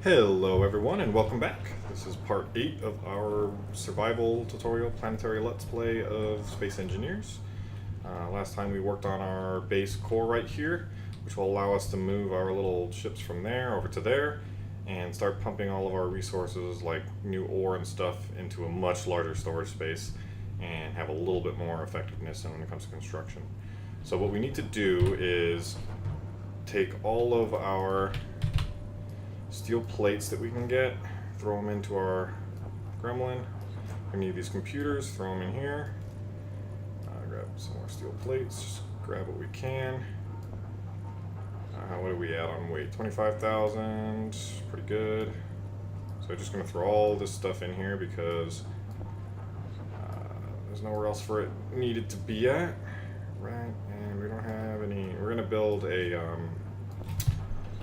Hello everyone and welcome back. This is part 8 of our survival tutorial Planetary Let's Play of Space Engineers. Last time we worked on our base core right here, which will allow us to move our little ships from there over to there and start pumping all of our resources like new ore and stuff into a much larger storage space and have a little bit more effectiveness when it comes to construction. So what we need to do is take all of our steel plates that we can get, throw them into our gremlin. We need these computers, throw them in here. Grab some more steel plates, just grab what we can. What are we at on weight? 25,000, pretty good. So I'm just gonna throw all this stuff in here because there's nowhere else for it needed to be at, right? And we don't have any, we're gonna build a,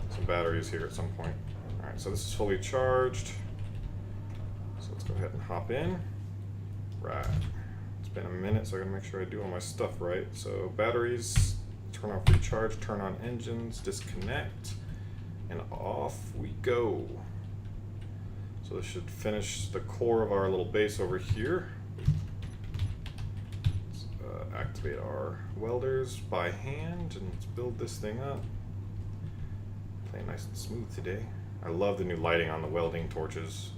some batteries here at some point. Alright, so this is fully charged. So let's go ahead and hop in. Right. It's been a minute, so I gotta make sure I do all my stuff right. So batteries, turn off recharge, turn on engines, disconnect, and off we go. So this should finish the core of our little base over here. Let's activate our welders by hand and let's build this thing up. Playing nice and smooth today. I love the new lighting on the welding torches.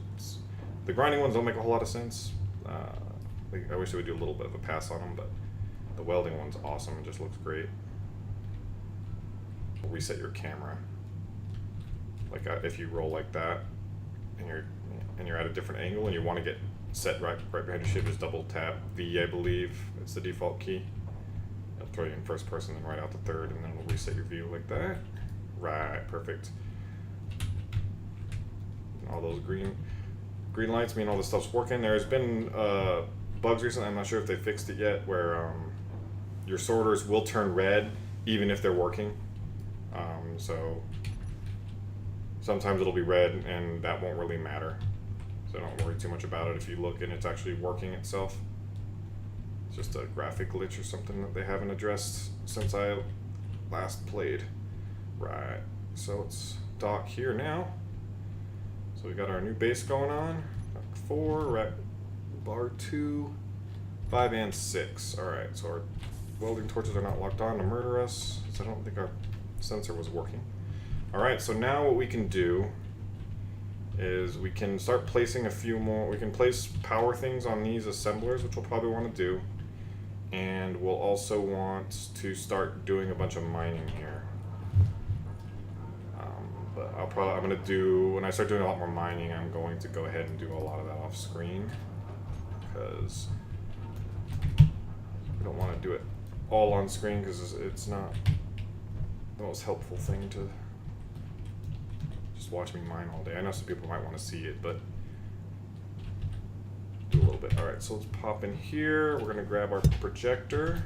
The grinding ones don't make a whole lot of sense. I wish they would do a little bit of a pass on them, but the welding one's awesome. It just looks great. Reset your camera. Like if you roll like that, and you're at a different angle, and you want to get set right behind your ship, just double tap V, I believe. It's the default key. It'll throw you in first person, and right out the third, and then it'll reset your view like that. Right, perfect. All those green lights mean all this stuff's working. There's been bugs recently, I'm not sure if they fixed it yet, where your sorters will turn red even if they're working. So sometimes it'll be red and that won't really matter. So don't worry too much about it if you look and it's actually working itself. It's just a graphic glitch or something that they haven't addressed since I last played. Right, so let's dock here now. So we got our new base going on. 4, we're at bar 2, 5, and 6. Alright, so our welding torches are not locked on to murder us, so I don't think our sensor was working. Alright, so now what we can do is we can start placing a few more, we can place power things on these assemblers, which we'll probably want to do. And we'll also want to start doing a bunch of mining here. But I'm going to do, when I start doing a lot more mining, I'm going to go ahead and do a lot of that off screen. Because we don't want to do it all on screen because it's not the most helpful thing to just watch me mine all day. I know some people might want to see it, but do a little bit. Alright, so let's pop in here. We're going to grab our projector.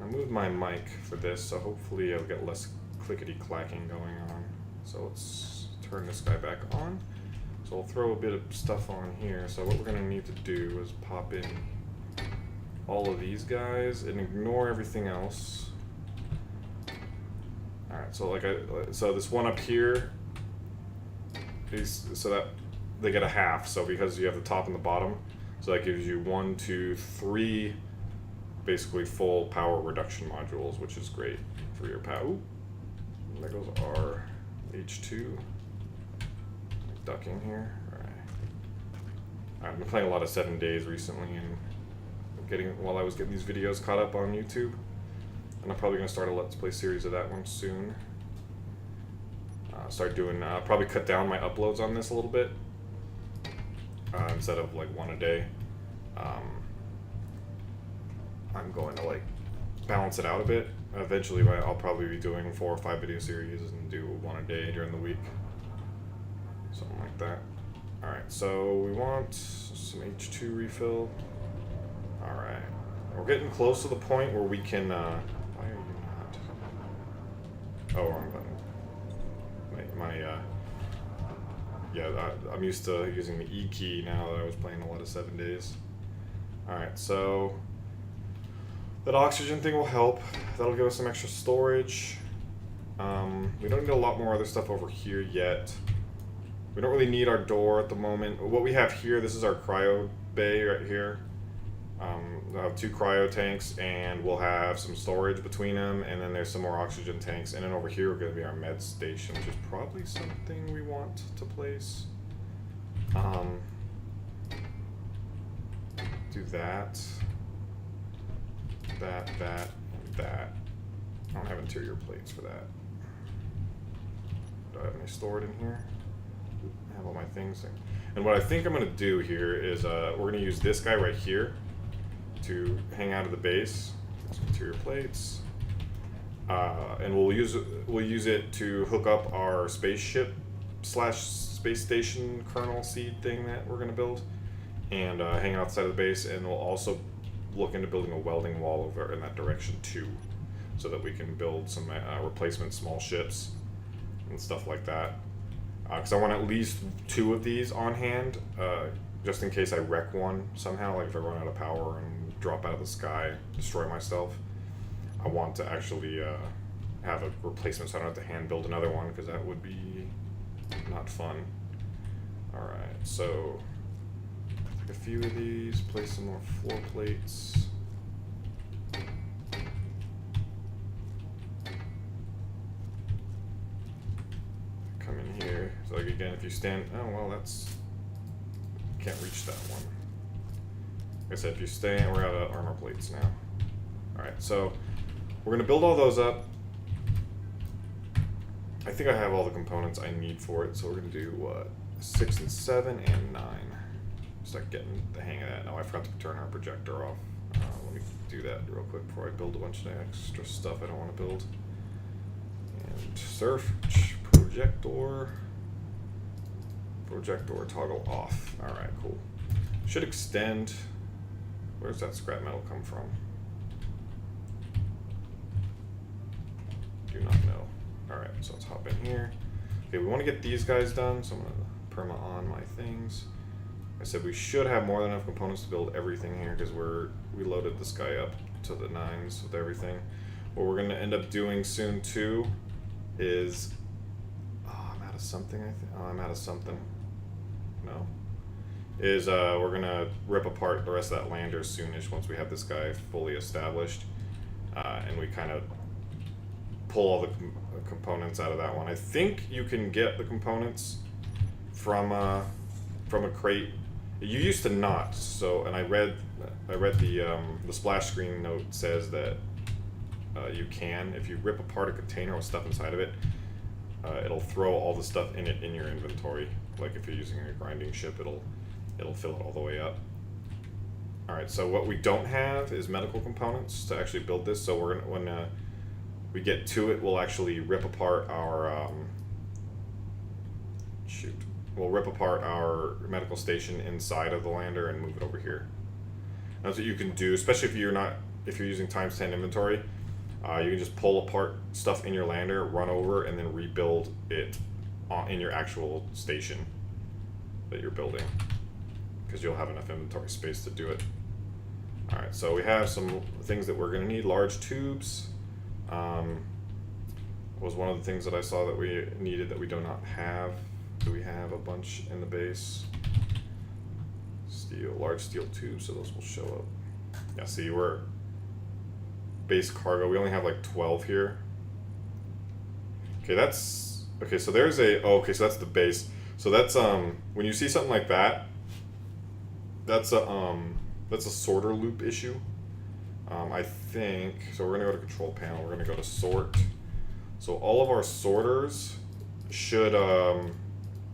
I moved my mic for this, so hopefully I'll get less clickety-clacking going on. So let's turn this guy back on. So we'll throw a bit of stuff on here. So what we're going to need to do is pop in all of these guys and ignore everything else. Alright, so this one up here is so that they get a half. So because you have the top and the bottom, so that gives you 1, 2, 3 basically full power reduction modules, which is great for your power. There goes our H2. Ducking here. Alright. I've been playing a lot of 7 Days recently and while I was getting these videos caught up on YouTube. And I'm probably going to start a Let's Play series of that one soon. Start doing, probably cut down my uploads on this a little bit. Instead of like 1 a day. I'm going to like balance it out a bit. Eventually I'll probably be doing 4 or 5 video series and do 1 a day during the week. Something like that. Alright, so we want some H2 refill. Alright. We're getting close to the point where we can, why are you not? Oh, wrong button. I'm used to using the E key now that I was playing a lot of 7 Days. Alright, so that oxygen thing will help. That'll give us some extra storage. We don't need a lot more other stuff over here yet. We don't really need our door at the moment. What we have here, this is our cryo bay right here. We'll have 2 cryo tanks, and we'll have some storage between them, and then there's some more oxygen tanks. And then over here, we're going to be our med station, which is probably something we want to place. Do that. That, and that. I don't have interior plates for that. Do I have any stored in here? I have all my things there. And what I think I'm going to do here is we're going to use this guy right here to hang out of the base. Some interior plates. And we'll use it to hook up our spaceship / space station kernel seed thing that we're going to build, and hang outside of the base. And we'll also look into building a welding wall over in that direction too, so that we can build some replacement small ships and stuff like that. Because I want at least 2 of these on hand, just in case I wreck one somehow, like if I run out of power and drop out of the sky, destroy myself. I want to actually have a replacement so I don't have to hand build another one, because that would be not fun. Alright, so take a few of these, place some more floor plates. Come in here. So like again, if you stand, oh well, that's, can't reach that one. Like I said, if you stand, we're out of armor plates now. Alright, so we're gonna build all those up. I think I have all the components I need for it, so we're gonna do what? 6 and 7 and 9. Start getting the hang of that. Now I forgot to turn our projector off. Let me do that real quick before I build a bunch of extra stuff I don't want to build. And search projector toggle off. Alright, cool. Should extend. Where's that scrap metal come from? Do not know. Alright, so let's hop in here. Okay, we want to get these guys done, so I'm going to perma on my things. I said we should have more than enough components to build everything here, because we loaded this guy up to the 9s with everything. What we're going to end up doing soon too is, I'm out of something, I think. Oh, I'm out of something. No. Is we're going to rip apart the rest of that lander soonish once we have this guy fully established. And we kind of pull all the components out of that one. I think you can get the components from a crate. You used to not. So, and I read the splash screen note says that you can, if you rip apart a container with stuff inside of it, it'll throw all the stuff in it in your inventory. Like if you're using a grinding ship, it'll fill it all the way up. All right. So what we don't have is medical components to actually build this. So we're gonna, when we get to it, we'll actually rip apart our we'll rip apart our medical station inside of the lander and move it over here. That's what you can do, especially if you're using ×10 inventory. You can just pull apart stuff in your lander, run over, and then rebuild it in your actual station that you're building, because you'll have enough inventory space to do it. All right, so we have some things that we're going to need. Large tubes was one of the things that I saw that we needed that we do not have. Do we have a bunch in the base? Large steel tubes, so those will show up. Yeah, see, we're base cargo. We only have like 12 here. Okay, so there's okay, so that's the base. So that's when you see something like that, that's a sorter loop issue. I think so. We're gonna go to control panel. We're gonna go to sort. So all of our sorters should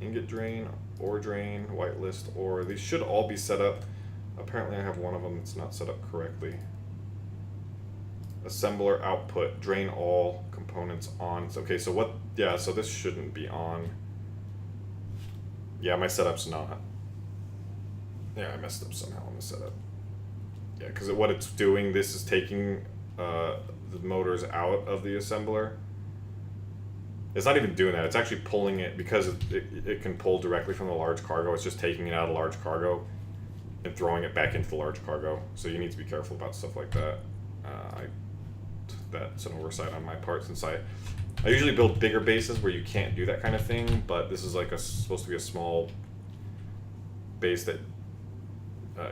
ingot drain, ore drain, whitelist ore. These should all be set up. Apparently I have one of them that's not set up correctly. Assembler output, drain all components on. Okay, so what, yeah, so this shouldn't be on. Yeah, my setup's not. Yeah, I messed up somehow on the setup. Yeah, because what it's doing, this is taking the motors out of the assembler. It's not even doing that. It's actually pulling it, because it can pull directly from the large cargo. It's just taking it out of the large cargo and throwing it back into the large cargo. So you need to be careful about stuff like that. That's an oversight on my part, since I I usually build bigger bases where you can't do that kind of thing, but this is like supposed to be a small base that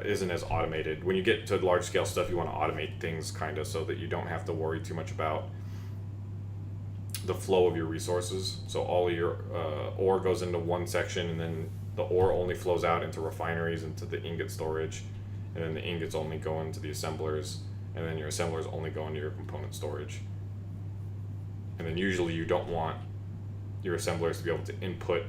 isn't as automated. When you get to large scale stuff, you want to automate things kind of so that you don't have to worry too much about the flow of your resources. So all of your ore goes into one section, and then the ore only flows out into refineries, into the ingot storage, and then the ingots only go into the assemblers, and then your assemblers only go into your component storage. And then usually you don't want your assemblers to be able to input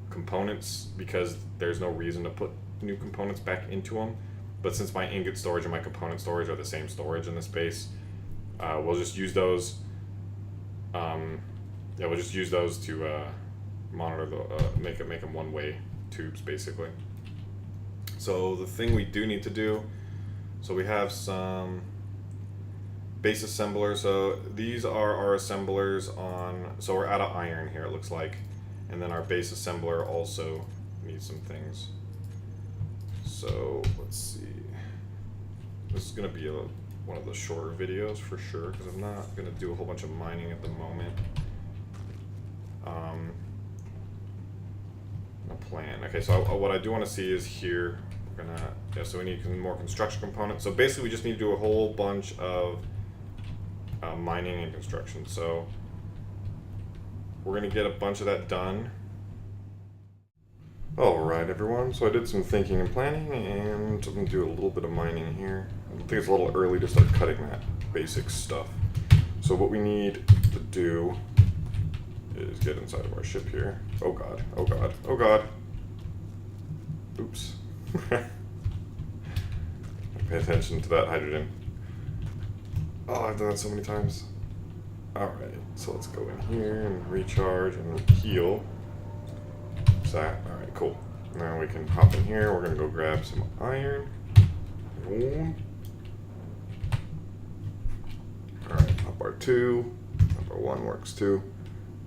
components because there's no reason to put new components back into them. But since my ingot storage and my component storage are the same storage in this base, we'll just use those. We'll just use those to monitor the make them one-way tubes basically. So the thing we do need to do, so we have some base assemblers. So these are our assemblers on. So we're out of iron here, it looks like, and then our base assembler also needs some things. So let's see. This is gonna be one of the shorter videos for sure, because I'm not gonna do a whole bunch of mining at the moment. No plan. Okay, so what I do want to see is here. We're gonna so we need more construction components. So basically, we just need to do a whole bunch of mining and construction. So we're gonna get a bunch of that done. Alright everyone, so I did some thinking and planning, and I'm going to do a little bit of mining here. I think it's a little early to start cutting that basic stuff. So what we need to do is get inside of our ship here. Oh god, oh god, oh god. Oops. Pay attention to that hydrogen. Oh, I've done that so many times. Alright, so let's go in here and recharge and heal. That. Alright, cool. Now we can hop in here. We're going to go grab some iron. Boom. Alright, hop our 2. Hop our 1 works too.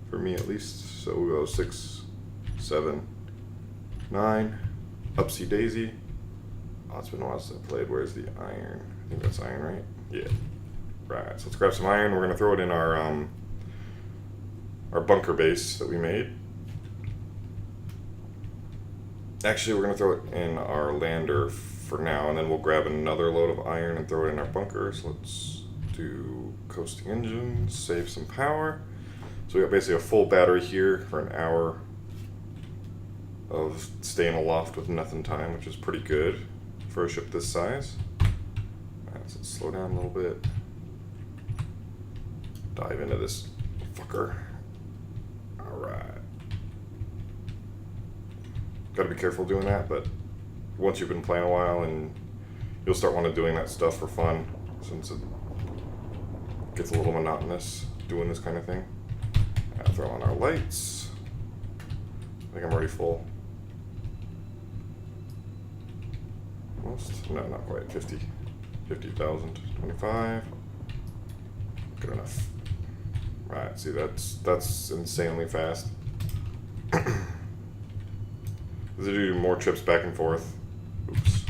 For me at least. So we'll go 6, 7, 9. Upsy daisy. Oh, it's been a while since I played. Where's the iron? I think that's iron, right? Yeah. Right, so let's grab some iron. We're going to throw it in our bunker base that we made. Actually, we're going to throw it in our lander for now, and then we'll grab another load of iron and throw it in our bunker. So let's do coasting engines, save some power. So we got basically a full battery here for an hour of staying aloft with nothing time, which is pretty good for a ship this size. Alright, so let's slow down a little bit. Dive into this fucker. Alright. Gotta be careful doing that, but once you've been playing a while, and you'll start wanting to doing that stuff for fun, since it gets a little monotonous doing this kind of thing. I'll throw on our lights. I think I'm already full. Almost? No, not quite. 50,000. 25. Good enough. Right, see, that's insanely fast. Does it do more trips back and forth? Oops.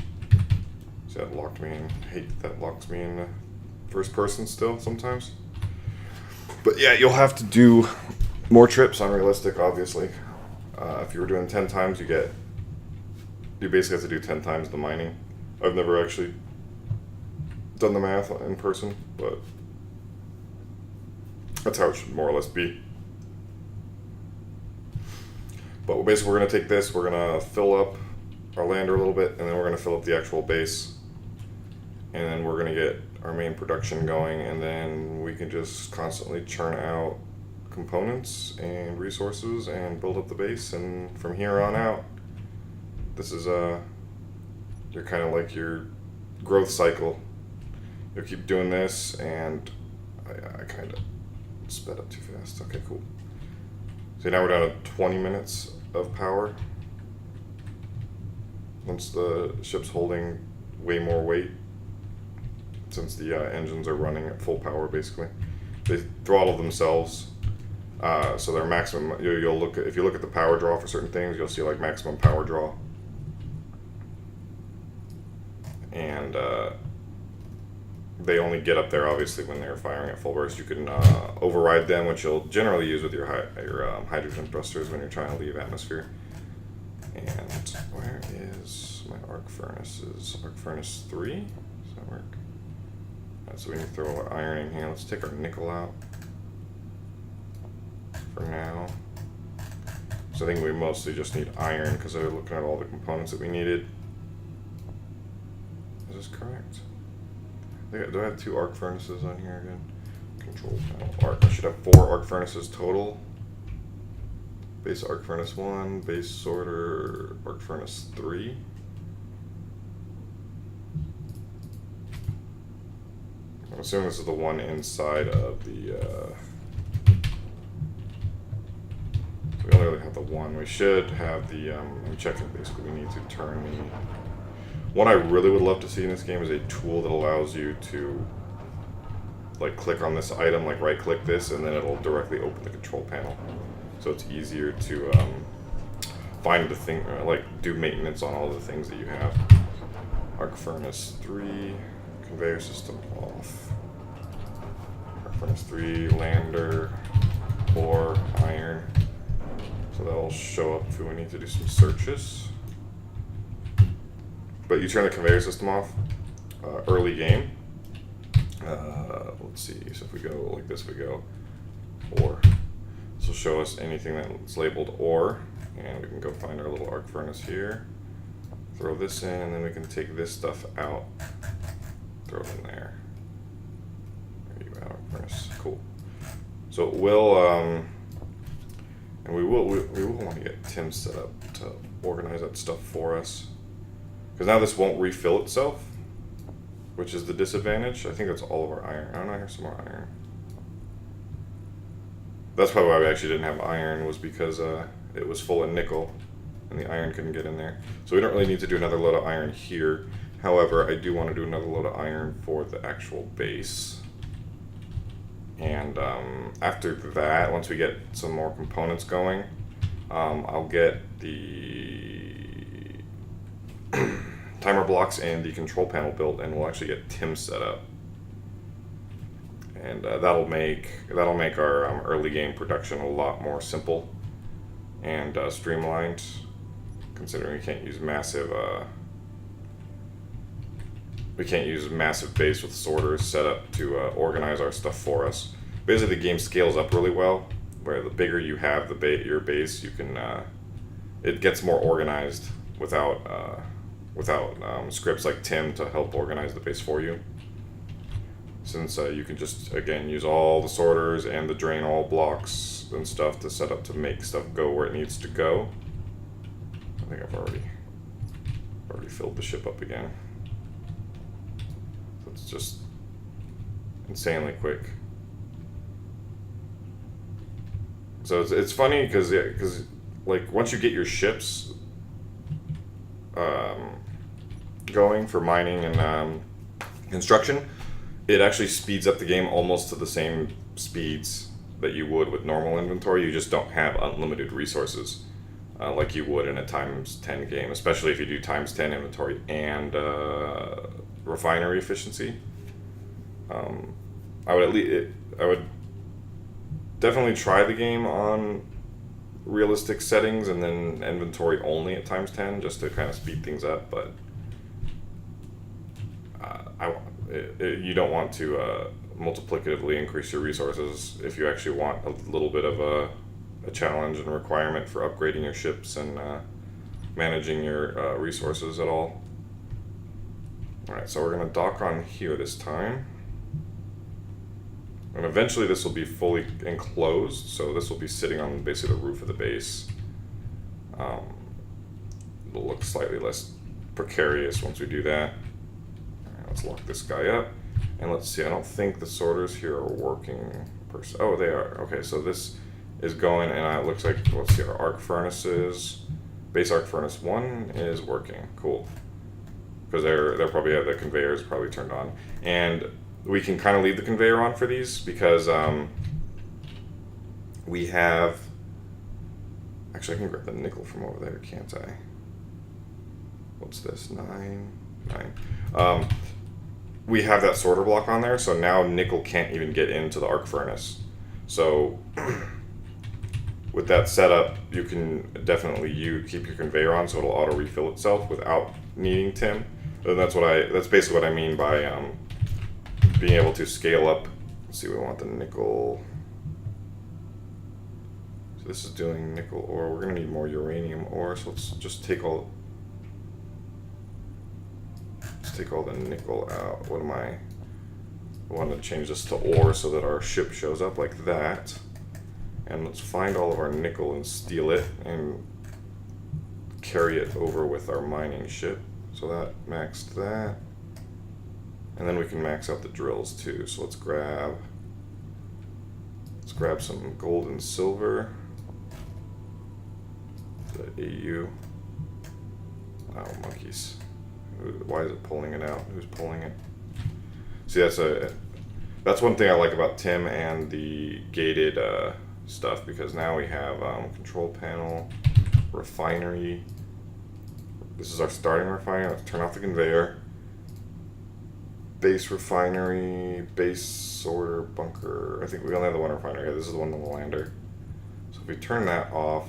See, that locked me in. I hate that locks me in first person still sometimes. But yeah, you'll have to do more trips. Unrealistic, obviously. If you were doing 10 times, you basically have to do 10 times the mining. I've never actually done the math in person, but that's how it should more or less be. But basically we're going to take this, we're going to fill up our lander a little bit, and then we're going to fill up the actual base. And then we're going to get our main production going, and then we can just constantly churn out components and resources and build up the base. And from here on out, this is you're kind of like your growth cycle. You'll keep doing this, and I kind of sped up too fast. Okay, cool. So now we're down to 20 minutes of power. Once the ship's holding way more weight, since the engines are running at full power, basically. They throttle themselves, so their maximum. You'll look if you look at the power draw for certain things, you'll see like maximum power draw, and they only get up there obviously when they're firing at full burst. You can override them, which you'll generally use with your hydrogen thrusters when you're trying to leave atmosphere. And where is my arc furnaces? Arc furnace 3? Does that work? Alright, so we need to throw our iron in here. Let's take our nickel out for now. So I think we mostly just need iron because I was looking at all the components that we needed. Is this correct? Do I have 2 arc furnaces on here again? Control panel arc. I should have 4 arc furnaces total. Base arc furnace 1, base sorter arc furnace 3. I'm assuming this is the one inside of the. We only really have the one. We should have the. I'm checking basically. We need to turn the. One I really would love to see in this game is a tool that allows you to like click on this item, like right click this, and then it'll directly open the control panel. So it's easier to find the thing, like do maintenance on all the things that you have. Arc furnace 3, conveyor system off. Arc furnace 3, lander, ore, iron. So that'll show up if we need to do some searches. But you turn the conveyor system off early game. Let's see, so if we go like this, we go ore. This will show us anything that's labeled ore, and we can go find our little arc furnace here. Throw this in, and then we can take this stuff out. Throw it in there. There you go, arc furnace. Cool. So it will, and we will want to get Tim set up to organize that stuff for us. Because now this won't refill itself, which is the disadvantage. I think that's all of our iron. I don't know, here's some more iron. That's probably why we actually didn't have iron, was because it was full of nickel and the iron couldn't get in there. So we don't really need to do another load of iron here. However, I do want to do another load of iron for the actual base. And after that, once we get some more components going, I'll get the timer blocks and the control panel built, and we'll actually get Tim set up. And that'll make our early game production a lot more simple and streamlined, considering we can't use massive base with sorters set up to organize our stuff for us. Basically, the game scales up really well, where the bigger you have your base, you can it gets more organized without scripts like Tim to help organize the base for you. Since you can just, again, use all the sorters and the drain all blocks and stuff to set up to make stuff go where it needs to go. I think I've already filled the ship up again. So it's just insanely quick. So it's funny because like once you get your ships going for mining and construction, it actually speeds up the game almost to the same speeds that you would with normal inventory. You just don't have unlimited resources like you would in a times 10 game, especially if you do times 10 inventory and refinery efficiency. I would definitely try the game on realistic settings and then inventory only at times 10 just to kind of speed things up, but you don't want to multiplicatively increase your resources if you actually want a little bit of a challenge and requirement for upgrading your ships and managing your resources at all. Alright, so we're going to dock on here this time. And eventually this will be fully enclosed, so this will be sitting on basically the roof of the base. It'll look slightly less precarious once we do that. Let's lock this guy up, and let's see, I don't think the sorters here are working oh, they are. Okay, so this is going, and it looks like, let's see, our arc furnaces, base arc furnace 1 is working. Cool. Because they're probably, the conveyor is probably turned on. And we can kind of leave the conveyor on for these because we have, actually I can grab the nickel from over there, can't I? What's this, 9. we have that sorter block on there, so now nickel can't even get into the arc furnace. So with that setup, you can definitely keep your conveyor on so it'll auto refill itself without needing tin. And that's basically what I mean by being able to scale up. Let's see, we want the nickel. So this is doing nickel ore. We're gonna need more uranium ore, so let's just take all the nickel out. What am I want to change this to ore so that our ship shows up like that. And let's find all of our nickel and steal it and carry it over with our mining ship. So that maxed that. And then we can max out the drills too. So let's grab some gold and silver. The AU. Oh, monkeys. Why is it pulling it out? Who's pulling it? See, that's one thing I like about Tim and the gated stuff, because now we have control panel, refinery. This is our starting refinery. Let's turn off the conveyor. Base refinery, base sorter, bunker. I think we only have the one refinery here. This is the one on the lander. So if we turn that off,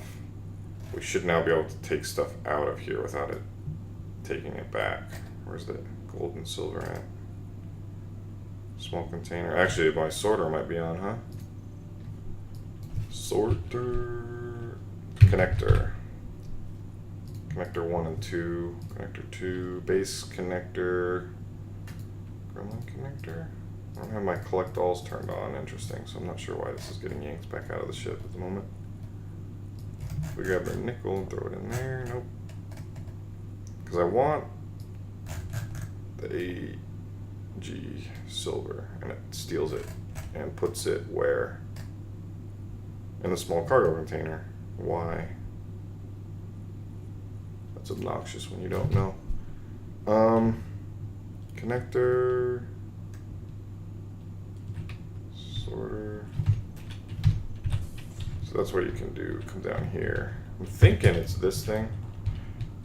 we should now be able to take stuff out of here without it taking it back. Where's the gold and silver at? Small container. Actually, my sorter might be on, huh? Sorter. Connector. Connector 1 and 2. Connector 2. Base connector. Gremlin connector. I don't have my collect alls turned on. Interesting. So I'm not sure why this is getting yanked back out of the ship at the moment. We grab our nickel and throw it in there. Nope. Because I want the AG silver, and it steals it and puts it where? In the small cargo container. Why? That's obnoxious when you don't know. Connector, sorter. So that's what you can do. Come down here. I'm thinking it's this thing.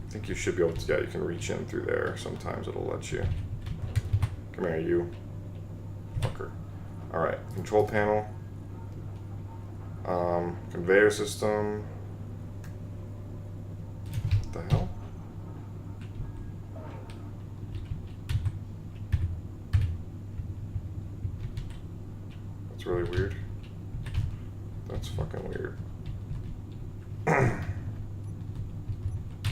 I think you should be able to, yeah, you can reach in through there. Sometimes it'll let you. Come here, you fucker. Alright, control panel. Conveyor system. What the hell? That's really weird. That's fucking weird.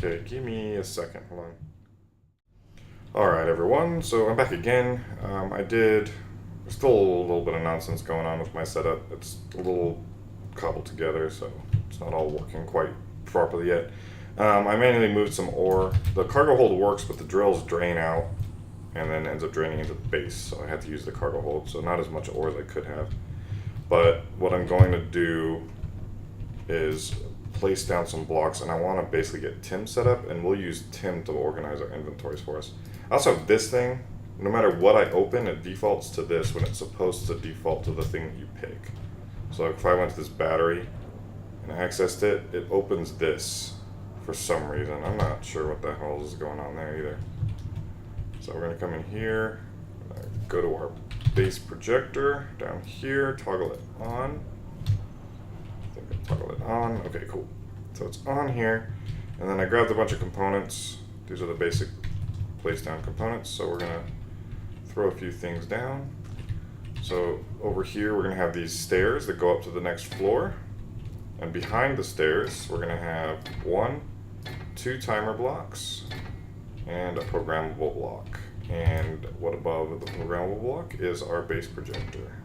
Okay, give me a second. Hold on. Alright, everyone. So I'm back again. There's still a little bit of nonsense going on with my setup. It's a little cobbled together, so it's not all working quite properly yet. I manually moved some ore. The cargo hold works, but the drills drain out and then ends up draining into the base, so I had to use the cargo hold, so not as much ore as I could have. But what I'm going to do is place down some blocks, and I want to basically get Tim set up, and we'll use Tim to organize our inventories for us. I also have this thing. No matter what I open, it defaults to this when it's supposed to default to the thing that you pick. So if I went to this battery and accessed it, it opens this for some reason. I'm not sure what the hell is going on there either. So we're going to come in here, go to our base projector down here, toggle it on. I think I toggle it on. Okay, cool. So it's on here, and then I grabbed a bunch of components. These are the basic place down components. So we're gonna throw a few things down. So over here we're gonna have these stairs that go up to the next floor, and behind the stairs we're gonna have 1, 2 timer blocks and a programmable block. And what above the programmable block is our base projector.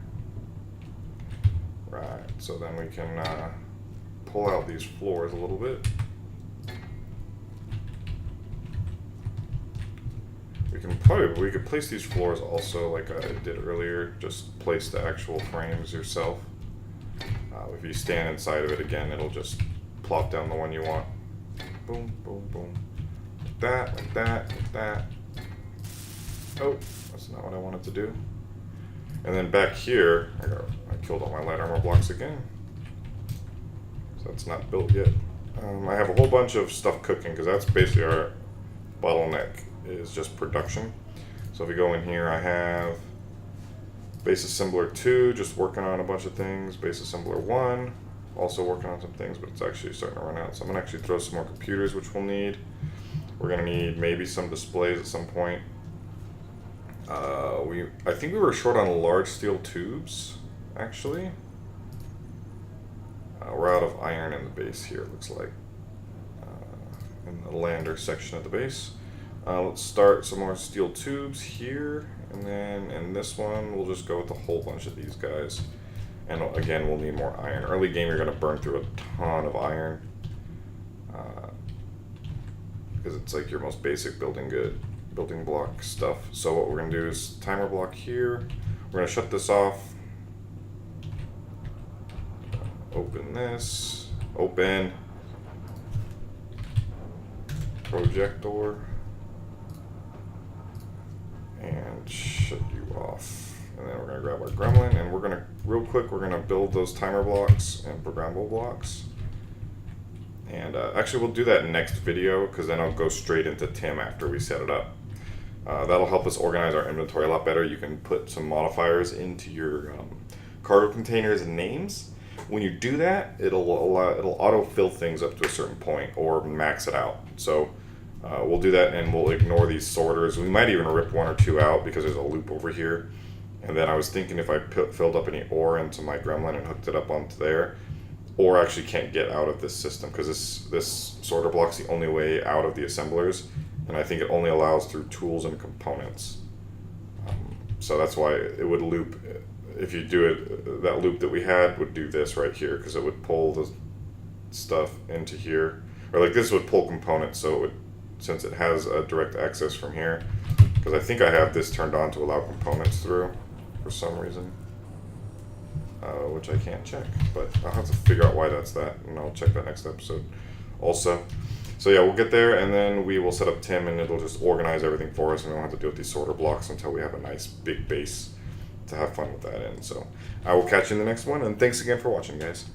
Right, so then we can pull out these floors a little bit. We could place these floors also like I did earlier, just place the actual frames yourself. If you stand inside of it again, it'll just plop down the one you want. Boom, boom, boom. Like that, like that, like that. Oh, that's not what I wanted to do. And then back here, I killed all my light armor blocks again. So that's not built yet. I have a whole bunch of stuff cooking, because that's basically our bottleneck, is just production. So if we go in here, I have base assembler 2, just working on a bunch of things. Base assembler 1, also working on some things, but it's actually starting to run out. So I'm gonna actually throw some more computers, which we'll need. We're gonna need maybe some displays at some point. I think we were short on large steel tubes, actually. We're out of iron in the base here, it looks like. In the lander section of the base. Let's start some more steel tubes here, and then in this one, we'll just go with a whole bunch of these guys. And again, we'll need more iron. Early game, you're gonna burn through a ton of iron. Because it's like your most basic building block stuff. So what we're gonna do is timer block here. We're gonna shut this off. Open this. Open. Projector. And shut you off. And then we're gonna grab our gremlin, and we're gonna, real quick, we're gonna build those timer blocks and programmable blocks. And actually, we'll do that next video, because then I'll go straight into Tim after we set it up. That'll help us organize our inventory a lot better. You can put some modifiers into your cargo containers and names. When you do that, it'll auto-fill things up to a certain point or max it out. So we'll do that, and we'll ignore these sorters. We might even rip one or two out because there's a loop over here. And then I was thinking if I filled up any ore into my gremlin and hooked it up onto there, or actually can't get out of this system, because this sorter block's the only way out of the assemblers, and I think it only allows through tools and components. So that's why it would loop. If you do it, that loop that we had would do this right here, because it would pull the stuff into here, or like this would pull components. So it would, since it has a direct access from here, because I think I have this turned on to allow components through for some reason. Which I can't check, but I'll have to figure out why that's that, and I'll check that next episode also. So yeah, we'll get there, and then we will set up Tim, and it'll just organize everything for us, and we don't have to deal with these sorter blocks until we have a nice big base to have fun with that in. So I will catch you in the next one, and thanks again for watching, guys.